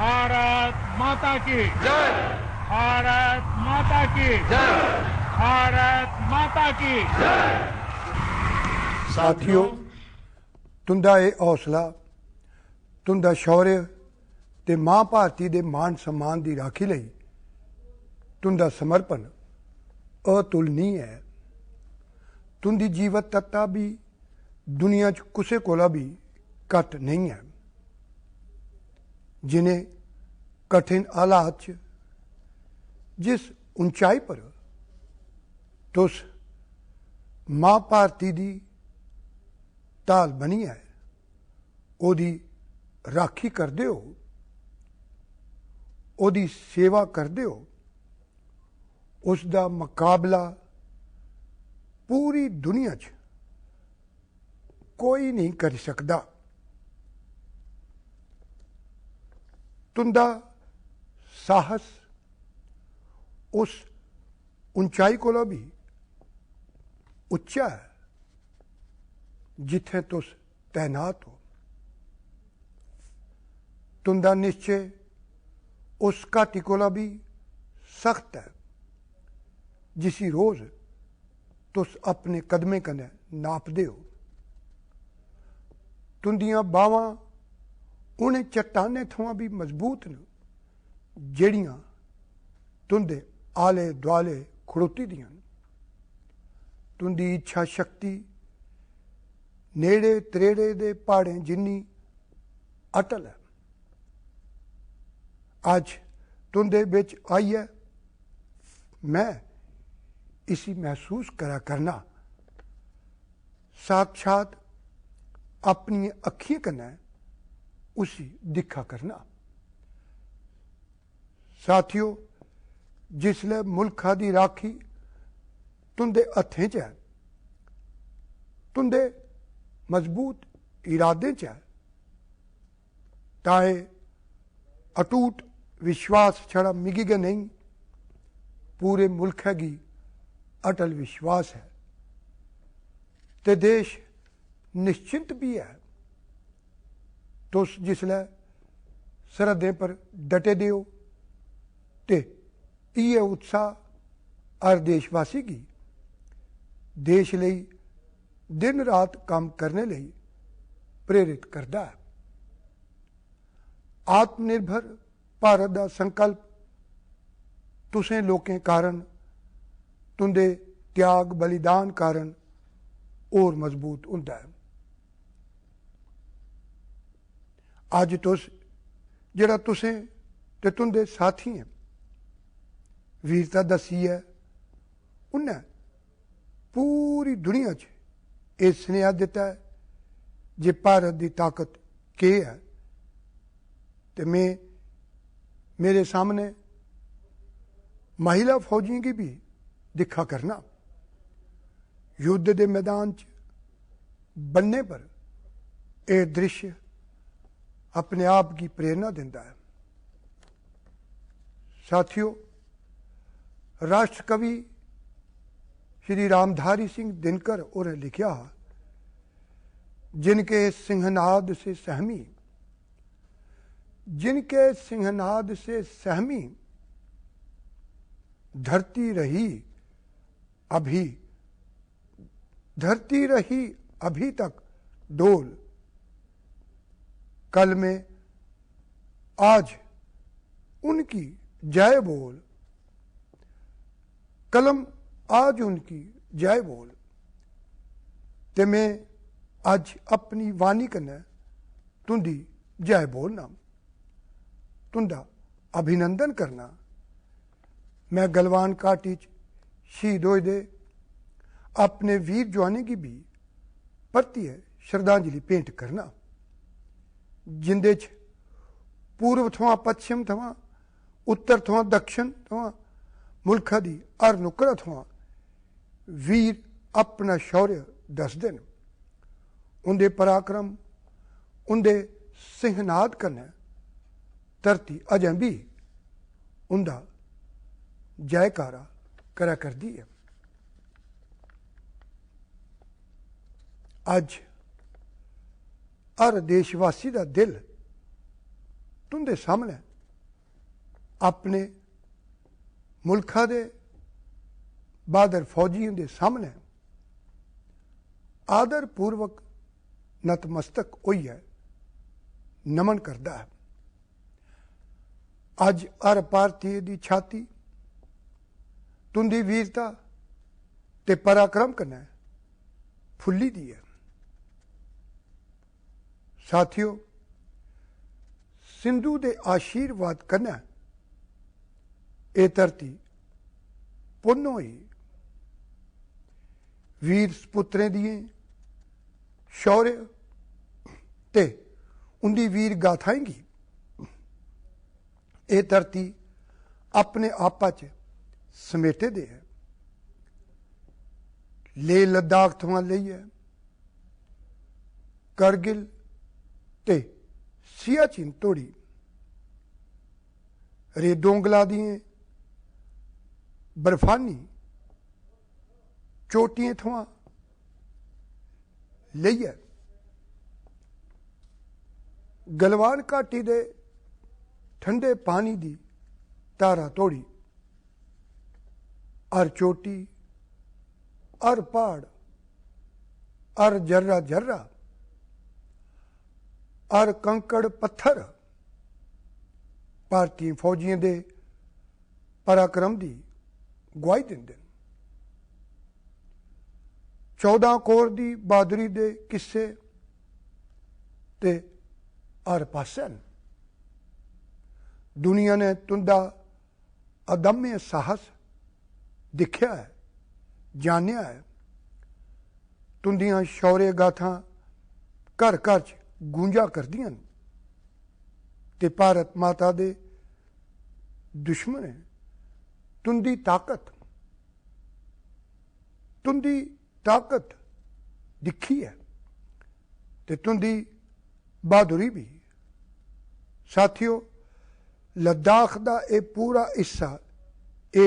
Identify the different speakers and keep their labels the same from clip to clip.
Speaker 1: भारत माता की
Speaker 2: जय।
Speaker 1: भारत माता की
Speaker 2: जय।
Speaker 1: भारत माता की
Speaker 2: जय।
Speaker 3: साथियों, तुंदा ये हौसला, तुंदा शौर्य ते मां भारती दे मान सम्मान की राखी लई तुंदा समर्पण अतुलनीय है। तुंदी जीवतता भी दुनिया च कुसै कोला भी घट नहीं है। जिन्हें कठिन हालात च जिस ऊंचाई पर तुस मां भारती दी ढाल बनी है, ओदी राखी करदे हो, ओदी सेवा करदे हो, उसका मुकाबला पूरी दुनिया च कोई नहीं कर सकता। तुंदा साहस उस ऊंचाई कोला भी उच्चा है जिथे तुस तैनात हो। तुंदा निश्चय उस घाटी कोला भी सख्त है जिसी रोज तुस अपने कदमें कन्नै नापदे हो। तुंदियां बावां उन्हें चट्टानें थमां भी मजबूत न जेड़ियां तुंदे आले दुआले खड़ोती दियां न। तुंदी इच्छा शक्ति नेड़े त्रेड़े दे पहाड़ें जिन्नी अटल है। अज तुंदे बिच आइए मैं इसी महसूस करा करना, साक्षात अपनी अखियों कन्नै उसी दिखा करना। साथियों, जिसले मुल्खा दी राखी तुंदे हत्थें च है, तुंदे मजबूत इरादे च है, ताए अटूट विश्वास छड़ा मिगी गै नहीं, पूरे मुल्खै गी अटल विश्वास है ते देश निश्चिंत भी है। तुस जिसलै सरहदें पर डटे दे हो ते इयै उत्साह हर देशवासी की देश लई दिन रात काम करने लई प्रेरित करता है। आत्मनिर्भर भारत का संकल्प तुसें लोकें कारण, तुंदे त्याग बलिदान कारण और मजबूत होंदा है। अज तुस जेड़ा तुसें ते तुंदे साथी हैं वीरता दसी है, उन्हें पूरी दुनिया च यह स्नेहा दिता है जे भारत की ताकत के है। ते मैं मेरे सामने महिला फौजियों की भी दिखा करना। युद्ध के मैदान च बनने पर यह दृश्य अपने आप की प्रेरणा देता है। साथियों, राष्ट्र कवि श्री रामधारी सिंह दिनकर और लिखा, जिनके सिंहनाद से सहमी, जिनके सिंहनाद से सहमी धरती रही अभी, धरती रही अभी तक डोल, कल में आज उनकी जय बोल, कलम आज उनकी जय बोल। ते मैं आज अपनी वाणी कन्नै तुंदी जय बोलना, तुंदा अभिनंदन करना। मैं गलवान घाटी च शहीद होए दे अपने वीर जवानें की भी परतियै श्रद्धांजलि भेंट करना, जिंदे च पूर्व थमां पश्चिम थमां उत्तर थमां दक्षिण थमां मुल्खा दी हर नुक्कड़ थमां वीर अपना शौर्य दसदे न। उंदे पराक्रम, उंदे सिंहनाद कन्नै धरती अजें भी उंदा जयकारा करा करदी है। अज हर देशवासी का दिल तुंदे सामने अपने मुल्खा दे बहादुर फौजियों के सामने आदर पूर्वक नतमस्तक होइए नमन करता है। अज हर भारतीय की छाती तुंदी वीरता ते पराक्रम कन्नै फुल्ली दी है। साथियों, सिंधु के आशीर्वाद कन्नै ये धरती पुन्न होई। वीर सपुत्रें दिए शौर्य ते उनकी वीर गाथाएं गी ये धरती अपने आपा च समेटे दे है। लेह लद्दाख थमां लेइयै करगिल ते सियाचिन तोड़ी रेडोंगला दिए बर्फानी चोटियां थमां लेइयै गलवान घाटी दे ठंडे पानी की धारा तोड़ी हर चोटी हर पहाड़ हर जर्रा जर्रा हर कंकड़ पत्थर भारतीय फौजियों के पराक्रम की गवाही देंदे। 14 कोर की बहादुरी के किस्से ते हर पासे दुनिया ने तुंदा अदम्य साहस दिखिया है, जानिया है। तुंदियां शौर्य गाथा घर घर च गूंजा करदियां न ते भारत माता दे दुश्मन तुंदी ताकत दिखी है ते तुंदी बहादुरी भी। साथियों, लद्दाख का यह पूरा हिस्सा ये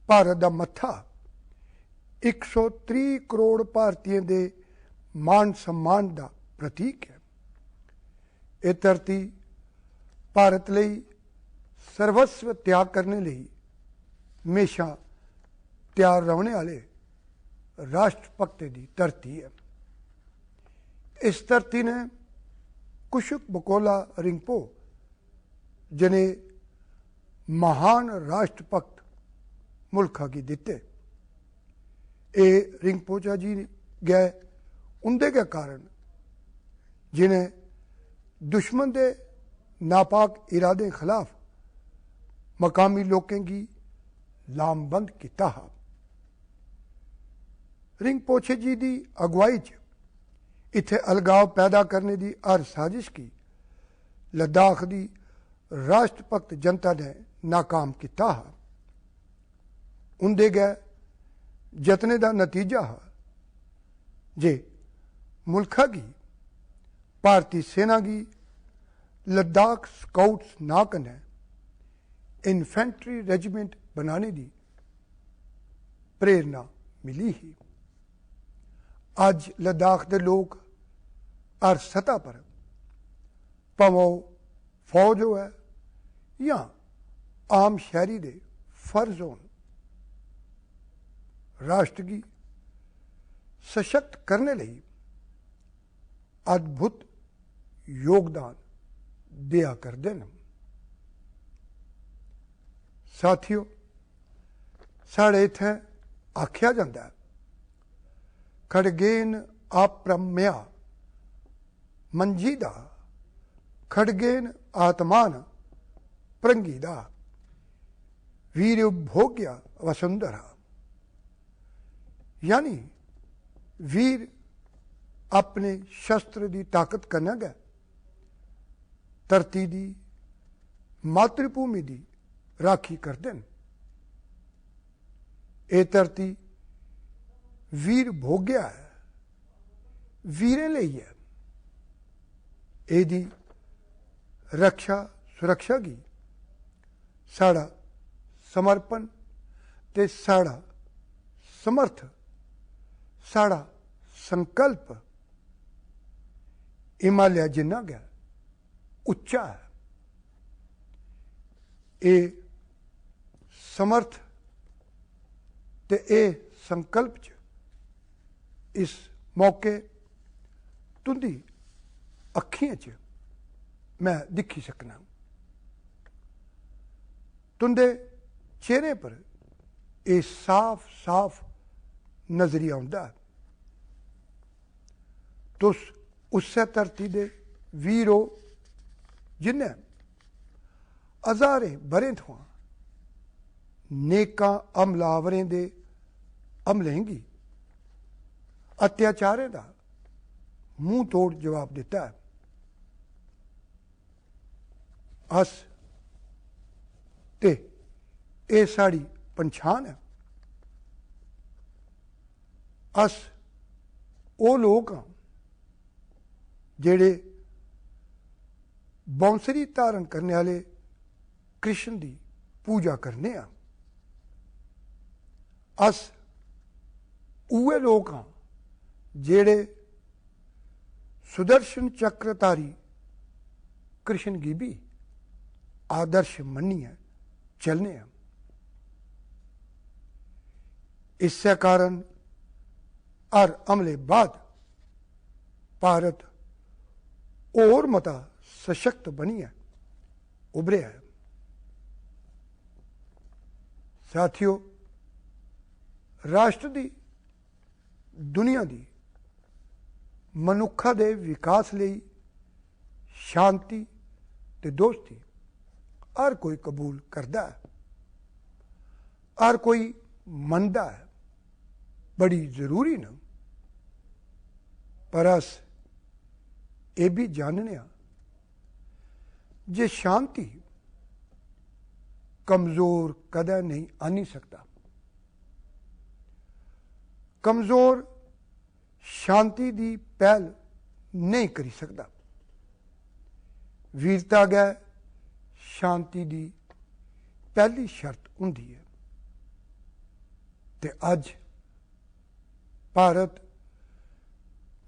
Speaker 3: भारत का मत्था 130 करोड़ भारतीयों के मान सम्मान का प्रतीक है। ये धरती भारत लई सर्वस्व त्याग करने लई हमेशा तैयार रहने वाले राष्ट्रभक्त की धरती है। इस धरती ने कुशुक बकोला रिंगपो जने महान राष्ट्रभक्त मुल्खा की दिते। ये रिंगपोचा जी गए उनके के कारण जिन्हें दुश्मन के नापाक इरादे खिलाफ मकामी लोगों की लामबंद किया। रिंगपोचे जी की अगुवाई च इत्थे अलगाव पैदा करने की हर साजिश की लद्दाख की राष्ट्रभक्त जनता ने नाकाम किया। उनके गए जतने का नतीजा जे मुल्खा की भारतीय सेना की लद्दाख स्काउट्स ना कन्नै इन्फेंट्री रेजिमेंट बनाने की प्रेरणा मिली ही। अज लद्दाख के लोग हर सतह पर भावें फौज हो या आम शहरी दे फर्ज होन राष्ट्र की सशक्त करने लई अद्भुत योगदान दिया करते हैं। साथियों, साढ़े इत्थे आख्या जाता है खड़गेन अप्रम्या मंजीदा खड़गेन आत्मान प्रंगीदा वीर भोग्या वसुंधरा। यानी वीर अपने शस्त्र की ताकत कन्नै गै धरती की मातृभूमि की राखी करते हैं। ये धरती वीर भोग्या है, वीरें लई है। एदी रक्षा सुरक्षा की साड़ा समर्पण ते साड़ा समर्थ साड़ा संकल्प हिमालय जिन्ना गया उच्चा है। ये समर्थ ते ये संकल्प च इस मौके तुंदी अखियां च मैं दिखी सकना, तुंदे चेहरे पर ये साफ साफ नजरी आउंदा। तुस उस्सै धरती दे वीर हो जिन्हें हज़ारें बरें थमां नेकां हमलावरें दे हमलें गी अत्याचारें दा मूंह तोड़ जवाब दिता है। अस ते ये साड़ी पंछान है। अस वो लोग हाँ जेड़े बौंसरी धारण करने वाले कृष्ण की पूजा करने आ। अस उहे लोग हाँ जेड़े सुदर्शन चक्रधारी कृष्ण की भी आदर्श मन्निए चलने हैं। इस कारण हर हमले बाद भारत और मता सशक्त बनिए उभरिया है। साथियों, राष्ट्र की दुनिया की मनुखा दे विकास लई शांति ते दोस्ती हर कोई कबूल करता है, हर कोई मनता है, बड़ी जरूरी न। पर अस ये भी जानने जे शांति कमजोर कदे नहीं आनी सकता। कमजोर शांति की पहल नहीं करी सकता। वीरता गै शांति की पहली शर्त हुंदी है। ते अज भारत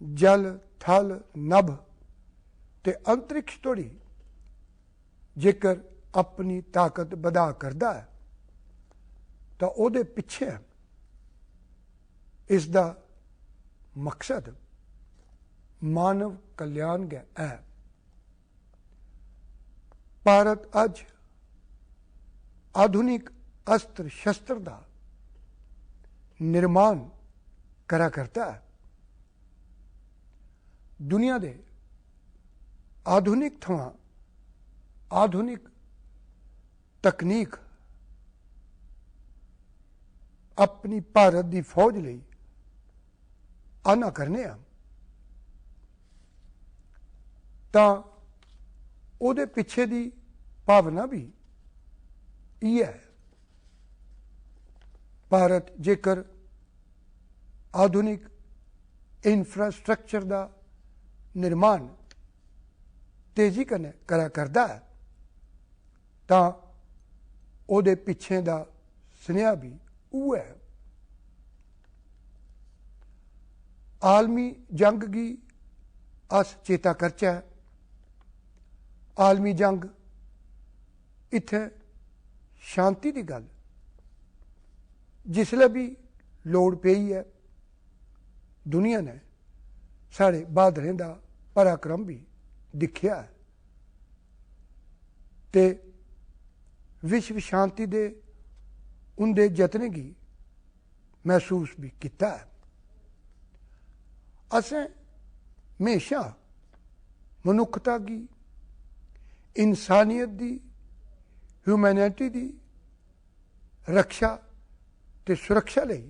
Speaker 3: जल थल नभ ते अंतरिक्ष तोड़ी जेकर अपनी ताकत बधा करता है तो उहदे पिछे इसका मकसद मानव कल्याण गै है। भारत अज आधुनिक अस्त्र शस्त्र का निर्माण करा करता है। दुनिया दे आधुनिक थमां आधुनिक तकनीक अपनी भारत की फौज लई आना करने तां उहदे पिछे दी भावना भी इह है। भारत जेकर आधुनिक इंफ्रास्ट्रक्चर का निर्माण तेजी कन्नै करा करदा है तां उहदे पिछे दा सुनेहा भी उह है। आलमी जंग की अस चेता करचै। आलमी जंग इत्थे शांति की गल जिसलै भी लोड़ पई है दुनिया ने साढ़े बहादरें का पराक्रम भी दिखिया है ते विश्व शांति दे उनके यत्न की महसूस भी किया है। असें हमेशा मनुखता की इंसानियत की ह्यूमैनिटी की रक्षा ते सुरक्षा लई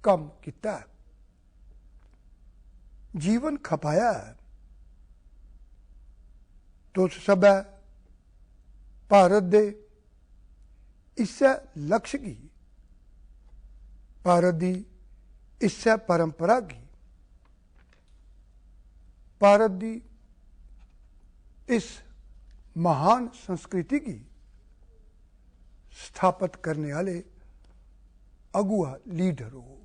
Speaker 3: काम किया है, जीवन खपाया है। तुस सब भारत दे इस्सै लक्ष्य की, भारत की इस्सै परंपरा की, भारत की इस महान संस्कृति की स्थापित करने वाले अगुआ लीडर हो।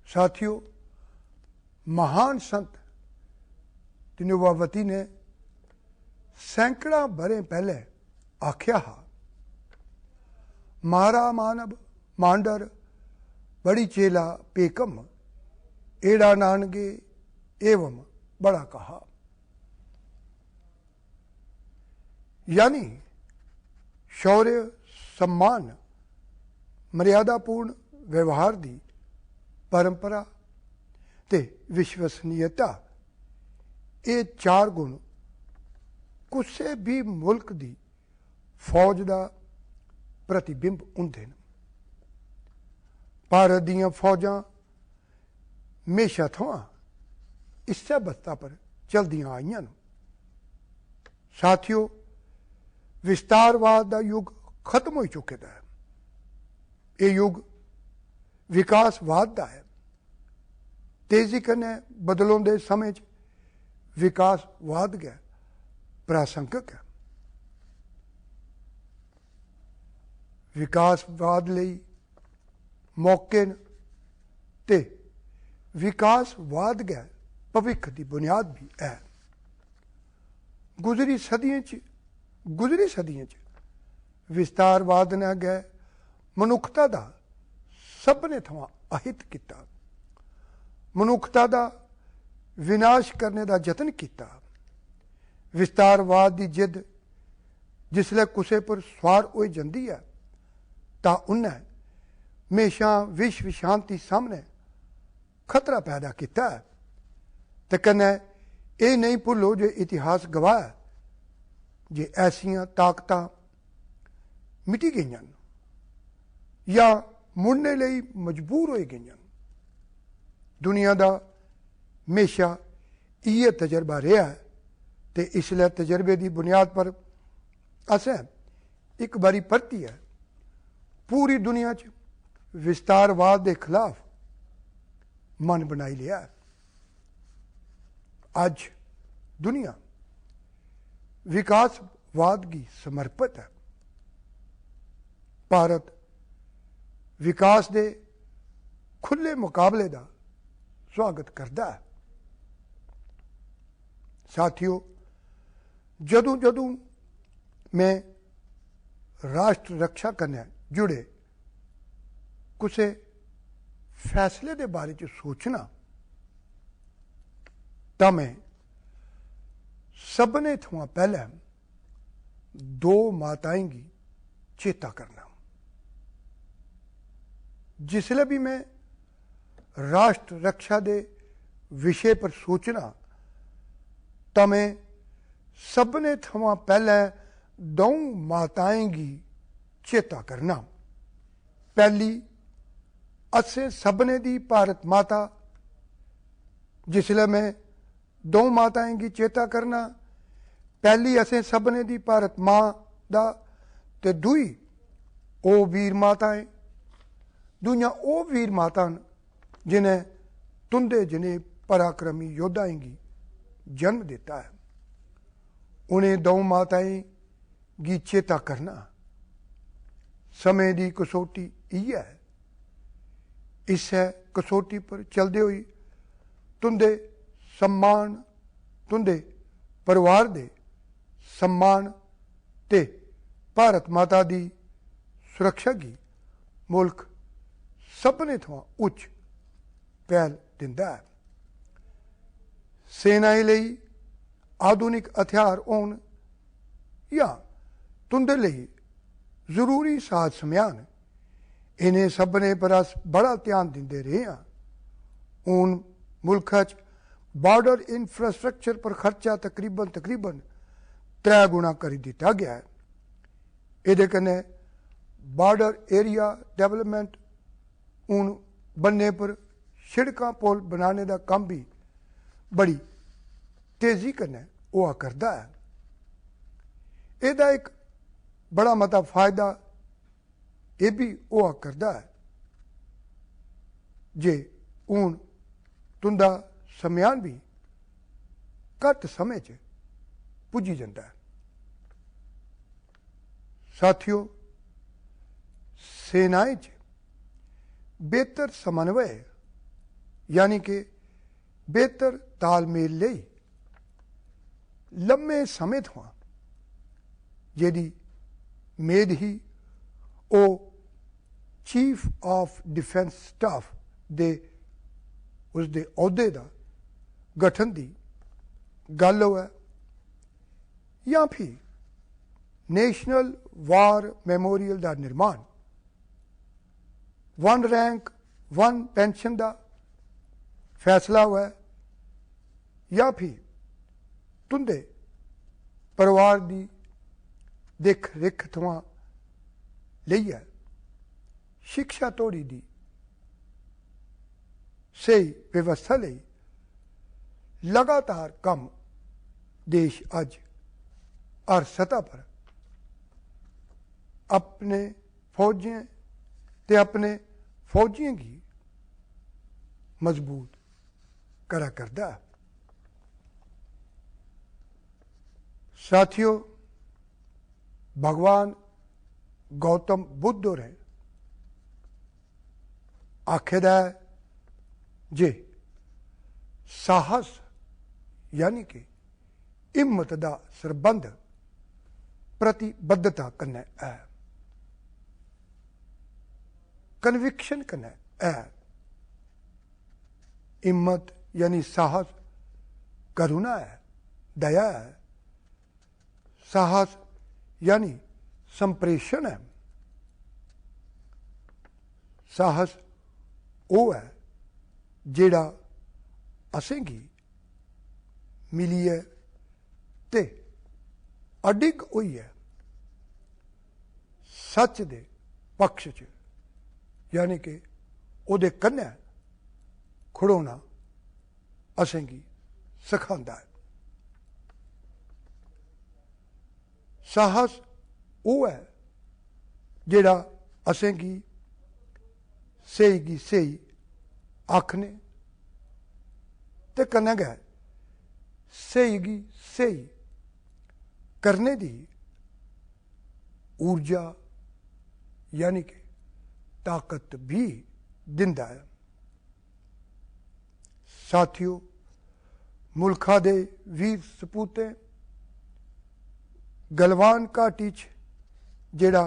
Speaker 3: साथियों, महान संत तिनुवावती ने सैकड़ा बरे पहले आख्या हा, मारा मानव मांडर बड़ी चेला पेकम, एड़ा नानगे एवं बड़ा कहा। यानी शौर्य, सम्मान, मर्यादापूर्ण व्यवहार की परंपरा ते विश्वसनीयता, ये 4 गुण किसी भी मुल्क की फौज का प्रतिबिंब होंदे हैं। भारत दीयां फौजां हमेशा थमां इस बस्ता पर चलदियां आईयां। साथियों, विस्तारवाद का युग खत्म हो चुके है। ये युग विकासवाद का है। तेजी कन्नै बदलोंदे समय च विकासवाद गै प्रासंगिक है। विकासवाद लई मौके न ते विकासवाद गै भविख की बुनियाद भी है। गुजरी सदियों च विस्तारवाद ने गै मनुखता का सबने थमां अहित किया, मनुखता का विनाश करने का यतन किया। विस्तारवाद की जिद जिसले किसी पर सवार हो जाती है तो उन्हें हमेशा विश्व शांति सामने खतरा पैदा किया है। तो कन्नै ये नहीं भुलो जो इतिहास गवाह है जे ऐसियां ताकत मिटी गई या मुड़ने लई मजबूर हो गई। दुनिया का हमेशा ये तजर्बा रहा है तो इसलिए तजर्बे की बुनियाद पर असें एक बारी परतियै पूरी दुनिया च विस्तारवाद के खिलाफ मन बनाई लिया। अज दुनिया विकासवाद की समर्पित है। भारत विकास के खुले मुकाबले का स्वागत करता है। साथियों, जदों जदों मैं राष्ट्र रक्षा करने जुड़े किसी फैसले के बारे च सोचना तो मैं सबने थमां पहले 2 माताएं की चेता करना। जिसले भी मैं राष्ट्र रक्षा के विषय पर सोचना तो मैं सबने थमां पहले 2 माताएं की चेता करना। पहली असें सबने दी भारत माता, जिसले मैं 2 माताएं की चेता करना, पहली असें सबने दी भारत मां दा ते दूई ओ वीर माताएं, दूइयां ओ वीर माता जिन्हें तुंदे जिने पराक्रमी योद्धाएं की जन्म दिता है। उन्हें 2 माताएं की चेता करना समय की कसौटी इयै है। इस कसौटी पर चलते हुए तुंदे सम्मान, तुंदे परिवार दे सम्मान ते भारत माता की सुरक्षा की मुल्क सबने थमां उच्च पहल दिंदा है। सेनाएं लई आधुनिक हथियार होण या तुंदे लई जरूरी साज समान, इन्हें सबने पर अस बड़ा ध्यान देंदे रहे हैं। हूँ मुल्क बॉर्डर इंफ्रास्ट्रक्चर पर खर्चा तकरीबन 3 गुना कर दिता गया है। ये कन्नै बॉर्डर एरिया डेवलपमेंट हूँ बनने पर सड़कां पुल बनाने का काम भी बड़ी तेजी कन्नै होआ करदा है। ਇਹਦਾ एक बड़ा मता फायदा ये भी हुआ करता है जे हूँ तुंदा सम्यान भी घट समय च पुजी जाता है। साथियों, सेनाएं च बेहतर समन्वय यानी कि बेहतर तालमेल लई लंबे समय थमां ਜਿਹਦੀ ਮੇਦ ਹੀ ਉਹ ਚੀਫ ਆਫ ਡਿਫੈਂਸ ਸਟਾਫ ਦੇ ਉਸਦੇ ਅਹੁਦੇ ਦਾ ਗਠਨ ਦੀ ਗੱਲ ਹੋਵੇ ਜਾਂ ਫਿਰ ਨੈਸ਼ਨਲ ਵਾਰ ਮੈਮੋਰੀਅਲ ਦਾ ਨਿਰਮਾਣ, वन रैंक वन पेंशन का फैसला हुआ या फिर तुंदे परिवार की दिख रिख थवा लईए शिक्षा तोड़ी दी सही व्यवस्था लई लगातार कम देश अज हर सतह पर अपने फौजियों ते अपने फौजियों की मजबूत करा करदा। साथियों, भगवान गौतम बुद्ध होरें आखेदा है जे साहस यानी कि हिम्मत दा संबंध प्रतिबद्धता कन्नै है, कन्विक्शन कन्नै है। हिम्मत यानी साहस करुणा है, दया है। साहस यानी संप्रेषण है। साहस वो है जेड़ा असेंगी मिली है ते अडिग हुई है सच दे पक्ष च, यानी कि उहदे कन्नै खड़ोना असेंगी सिखांदा है। साहस वो है जेड़ा असेंगी सही गी सही आखने ते कन्नै गै सही गी सही करने दी ऊर्जा यानी कि ताकत भी दिंदा है। साथियों, मुल्खा दे वीर सपूते गलवान घाटी च जेड़ा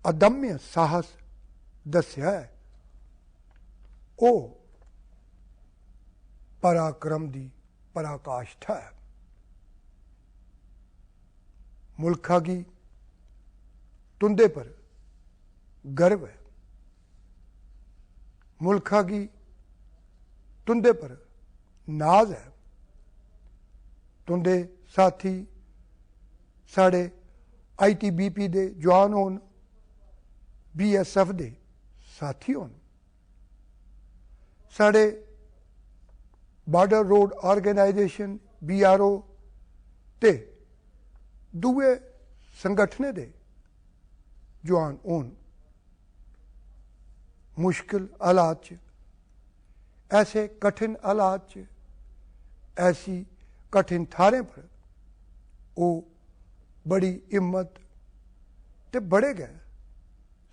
Speaker 3: अदम्य साहस दस्या है वो पराक्रम दी पराकाष्ठा है। मुल्खा की तुंदे पर गर्व है। मुल्खा की तुंदे पर नाज है। तुंदे साथी साढ़े ITBP दे जवान होन, BSF दे साथी होन, साढ़े बॉर्डर रोड ऑर्गेनाइजेशन BRO ते दूए संगठने दे जवान होन। मुश्किल हालात च, ऐसे कठिन हालात च, ऐसी कठिन थारें पर वो बड़ी हिम्मत ते बड़े गै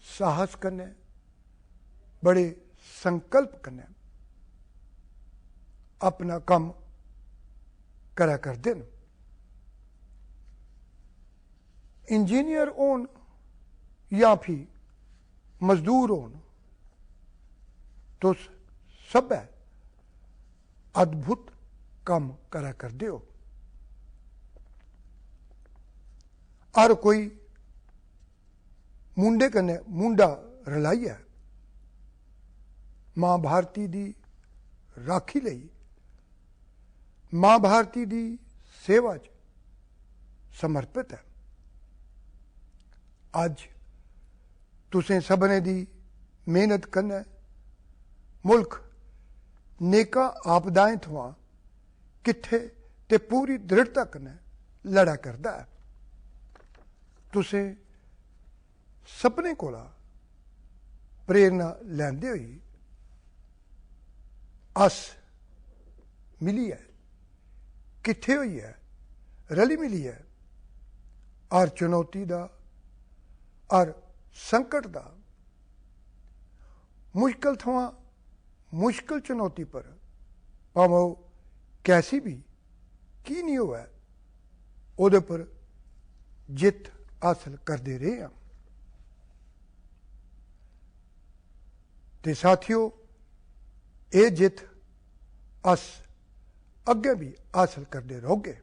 Speaker 3: साहस कन्नै, बड़े संकल्प कन्नै अपना कम करा करदे न। इंजीनियर होन या फिर मजदूर होन, तुस सब्भै अद्भुत कम करा करदे हो। हर कोई मुंडे कन्नै मुंडा रलाइयै मां भारती दी राखी लई, मां भारती दी सेवा च समर्पित है। अज तुसें सबने दी मेहनत कन्नै मुल्क नेका आपदाएं थमां किट्ठे ते पूरी दृढ़ता कन्नै लड़ा करदा है। तुसें सपने कोला प्रेरणा लैंदे होई अस मिलियै, किट्ठे होइयै, रली मिलियै हर चुनौती दा, हर संकट दा, मुश्किल थमां मुश्किल चुनौती पर भावें कैसी भी की नहीं होवे, ओहदे पर जित हासिल करते रहे हैं। ते साथियों, ये जित अस अगे भी हासिल करते रहोगे।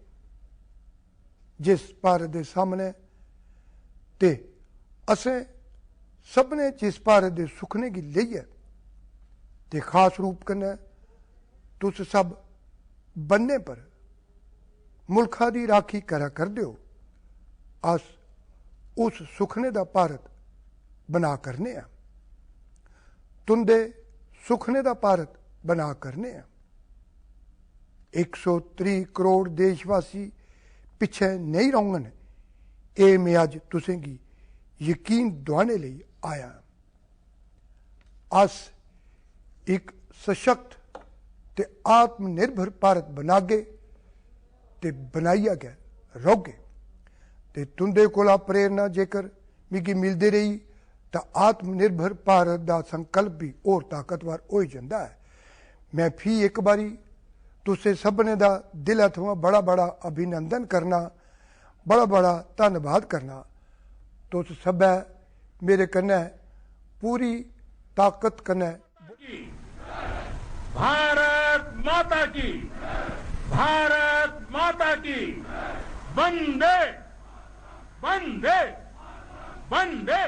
Speaker 3: जिस भारत के सामने ते असें सबने जिस भारत के सुखने की लेइयै ते खास रूप कन्नै तुस सब बन्ने पर मुल्खा की राखी करा करदे हो। अस उस सुखने का भारत बना करने हैं, तुंदे सुखने का भारत बना करने हैं। 130 करोड़ देशवासी पिछे नहीं रौंगन, ये मैं अज तुसें गी यकीन दुआने लिए आया। अस एक सशक्त ते आत्मनिर्भर भारत बनागे ते बनाइया गया रहोगे। ते तुंदे कोला प्रेरणा जेकर मिगी मिलती रही तो आत्मनिर्भर भारत का संकल्प भी और ताकतवर हो जाता है। मैं फिर एक बारी तुसे सबने का दिल थमां बड़ा बड़ा अभिनंदन करना, बड़ा बड़ा धन्यवाद करना। तुस सब मेरे कन्नै पूरी ताकत कन्नै
Speaker 1: भारत माता की, भारत माता की, वंदे वंदे वंदे।